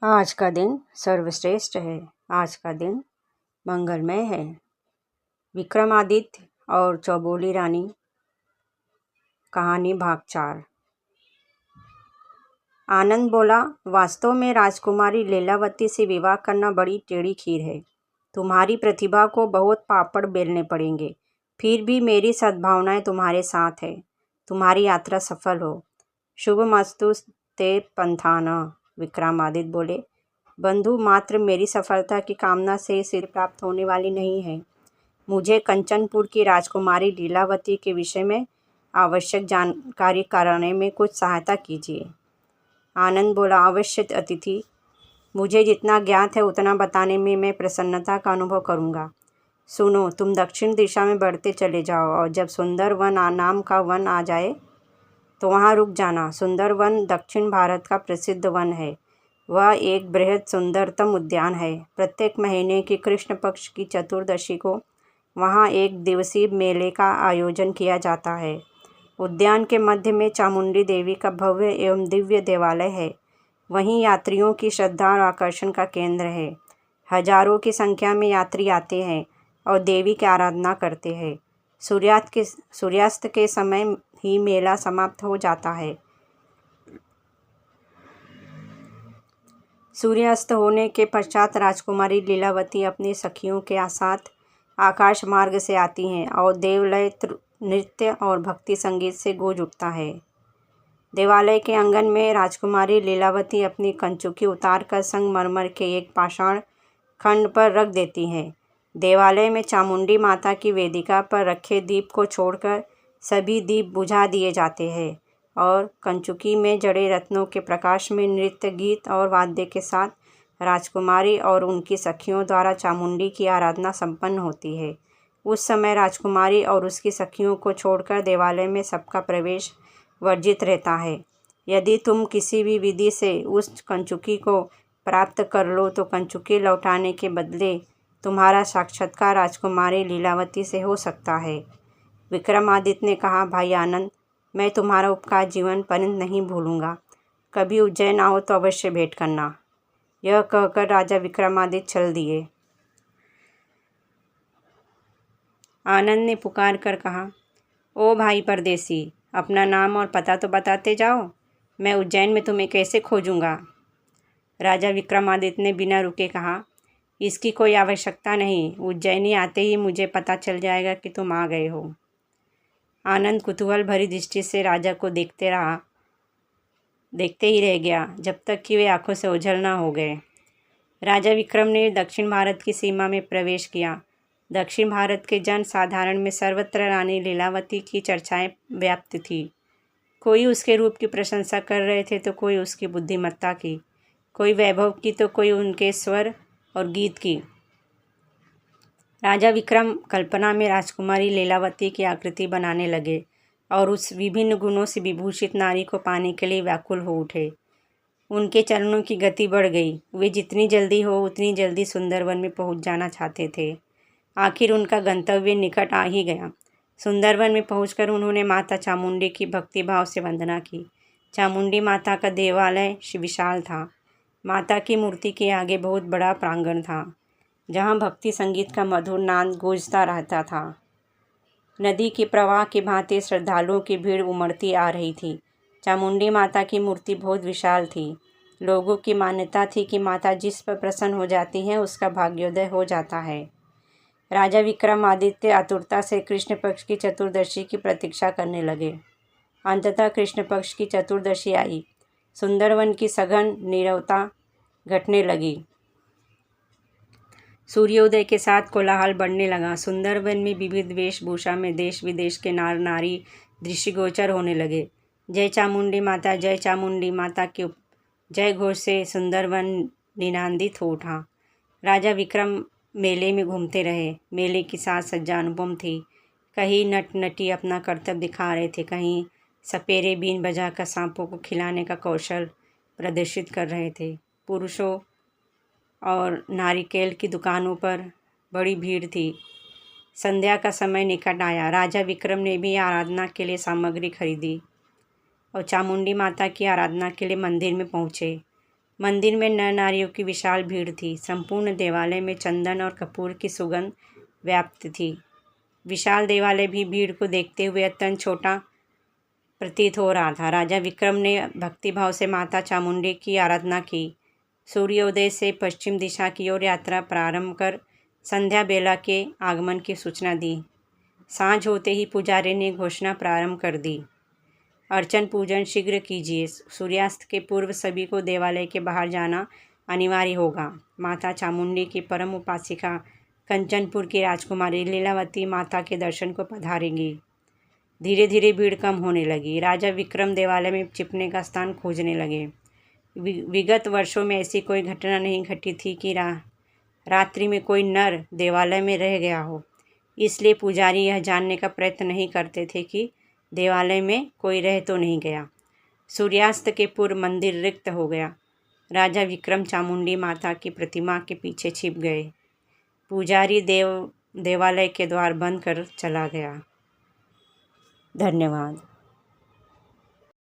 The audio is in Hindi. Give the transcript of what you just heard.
आज का दिन सर्वश्रेष्ठ है। आज का दिन मंगलमय है। विक्रमादित्य और चौबोली रानी, कहानी भाग 4। आनंद बोला, वास्तव में राजकुमारी लीलावती से विवाह करना बड़ी टेढ़ी खीर है। तुम्हारी प्रतिभा को बहुत पापड़ बेलने पड़ेंगे। फिर भी मेरी सद्भावनाएं तुम्हारे साथ है। तुम्हारी यात्रा सफल हो। शुभमस्तु ते पंथाना। विक्रमादित्य बोले, बंधु, मात्र मेरी सफलता की कामना से सिद्ध प्राप्त होने वाली नहीं है। मुझे कंचनपुर की राजकुमारी लीलावती के विषय में आवश्यक जानकारी कराने में कुछ सहायता कीजिए। आनंद बोला, अवश्य अतिथि। मुझे जितना ज्ञात है उतना बताने में मैं प्रसन्नता का अनुभव करूँगा। सुनो, तुम दक्षिण दिशा में बढ़ते चले जाओ और जब सुंदर वन नाम का वन आ जाए तो वहाँ रुक जाना। सुंदर वन दक्षिण भारत का प्रसिद्ध वन है। वह एक बृहद सुंदरतम उद्यान है। प्रत्येक महीने की कृष्ण पक्ष की चतुर्दशी को वहाँ एक दिवसीय मेले का आयोजन किया जाता है। उद्यान के मध्य में चामुंडी देवी का भव्य एवं दिव्य देवालय है। वहीं यात्रियों की श्रद्धा और आकर्षण का केंद्र है। हजारों की संख्या में यात्री आते हैं और देवी की आराधना करते हैं। सूर्यास्त के समय ही मेला समाप्त हो जाता है। सूर्यास्त होने के पश्चात राजकुमारी लीलावती अपनी सखियों के साथ आकाश मार्ग से आती हैं और देवलय नृत्य और भक्ति संगीत से गूंज उठता है। देवालय के आंगन में राजकुमारी लीलावती अपनी कंचुकी उतारकर संगमरमर के एक पाषाण खंड पर रख देती हैं। देवालय में चामुंडी माता की वेदिका पर रखे दीप को छोड़कर सभी दीप बुझा दिए जाते हैं और कंचुकी में जड़े रत्नों के प्रकाश में नृत्य, गीत और वाद्य के साथ राजकुमारी और उनकी सखियों द्वारा चामुंडी की आराधना संपन्न होती है। उस समय राजकुमारी और उसकी सखियों को छोड़कर देवालय में सबका प्रवेश वर्जित रहता है। यदि तुम किसी भी विधि से उस कंचुकी को प्राप्त कर लो तो कंचुकी लौटाने के बदले तुम्हारा साक्षात्कार राजकुमारी लीलावती से हो सकता है। विक्रमादित्य ने कहा, भाई आनंद, मैं तुम्हारा उपकार जीवन पर्यंत नहीं भूलूंगा। कभी उज्जैन आओ तो अवश्य भेंट करना। यह कहकर राजा विक्रमादित्य चल दिए। आनंद ने पुकार कर कहा, ओ भाई परदेसी, अपना नाम और पता तो बताते जाओ। मैं उज्जैन में तुम्हें कैसे खोजूंगा। राजा विक्रमादित्य ने बिना रुके कहा, इसकी कोई आवश्यकता नहीं। उज्जैनी आते ही मुझे पता चल जाएगा कि तुम आ गए हो। आनंद कुतूहल भरी दृष्टि से राजा को देखते ही रह गया जब तक कि वे आंखों से ओझल न हो गए। राजा विक्रम ने दक्षिण भारत की सीमा में प्रवेश किया। दक्षिण भारत के जन साधारण में सर्वत्र रानी लीलावती की चर्चाएं व्याप्त थी। कोई उसके रूप की प्रशंसा कर रहे थे तो कोई उसकी बुद्धिमत्ता की, कोई वैभव की तो कोई उनके स्वर और गीत की। राजा विक्रम कल्पना में राजकुमारी लीलावती की आकृति बनाने लगे और उस विभिन्न गुणों से विभूषित नारी को पाने के लिए व्याकुल हो उठे। उनके चरणों की गति बढ़ गई। वे जितनी जल्दी हो उतनी जल्दी सुंदरवन में पहुंच जाना चाहते थे। आखिर उनका गंतव्य निकट आ ही गया। सुंदरवन में पहुंचकर उन्होंने माता चामुंडी की भक्तिभाव से वंदना की। चामुंडी माता का देवालय विशाल था। माता की मूर्ति के आगे बहुत बड़ा प्रांगण था जहाँ भक्ति संगीत का मधुर नाद गूंजता रहता था। नदी के प्रवाह की भांति श्रद्धालुओं की भीड़ उमड़ती आ रही थी। चामुंडी माता की मूर्ति बहुत विशाल थी। लोगों की मान्यता थी कि माता जिस पर प्रसन्न हो जाती है उसका भाग्योदय हो जाता है। राजा विक्रमादित्य आतुरता से कृष्ण पक्ष की चतुर्दशी की प्रतीक्षा करने लगे। अंततः कृष्ण पक्ष की चतुर्दशी आई। सुंदरवन की सघन नीरवता घटने लगी। सूर्योदय के साथ कोलाहल बढ़ने लगा। सुंदरवन में विविध वेशभूषा में देश विदेश के नार नारी दृष्टिगोचर होने लगे। जय चामुंडी माता, जय चामुंडी माता के जय घोष से सुंदरवन निनादित हो उठा। राजा विक्रम मेले में घूमते रहे। मेले की साज सज्जा अनुपम थी। कहीं नट नटी अपना कर्तव्य दिखा रहे थे, कहीं सपेरे बीन बजाकर सांपों को खिलाने का कौशल प्रदर्शित कर रहे थे। पुरुषों और नारिकेल की दुकानों पर बड़ी भीड़ थी। संध्या का समय निकट आया। राजा विक्रम ने भी आराधना के लिए सामग्री खरीदी और चामुंडी माता की आराधना के लिए मंदिर में पहुँचे। मंदिर में नर नारियों की विशाल भीड़ थी। संपूर्ण देवालय में चंदन और कपूर की सुगंध व्याप्त थी। विशाल देवालय भी भीड़ को देखते हुए अत्यंत छोटा प्रतीत हो रहा था। राजा विक्रम ने भक्तिभाव से माता चामुंडी की आराधना की। सूर्योदय से पश्चिम दिशा की ओर यात्रा प्रारंभ कर संध्या बेला के आगमन की सूचना दी। सांझ होते ही पुजारी ने घोषणा प्रारंभ कर दी, अर्चन पूजन शीघ्र कीजिए। सूर्यास्त के पूर्व सभी को देवालय के बाहर जाना अनिवार्य होगा। माता चामुंडी की परम उपासिका कंचनपुर की राजकुमारी लीलावती माता के दर्शन को पधारेंगी। धीरे धीरे भीड़ कम होने लगी। राजा विक्रम देवालय में छिपने का स्थान खोजने लगे। विगत वर्षों में ऐसी कोई घटना नहीं घटी थी कि रात्रि में कोई नर देवालय में रह गया हो। इसलिए पुजारी यह जानने का प्रयत्न नहीं करते थे कि देवालय में कोई रह तो नहीं गया। सूर्यास्त के पूर्व मंदिर रिक्त हो गया। राजा विक्रम चामुंडी माता की प्रतिमा के पीछे छिप गए। पुजारी देवालय के द्वार बंद कर चला गया। धन्यवाद।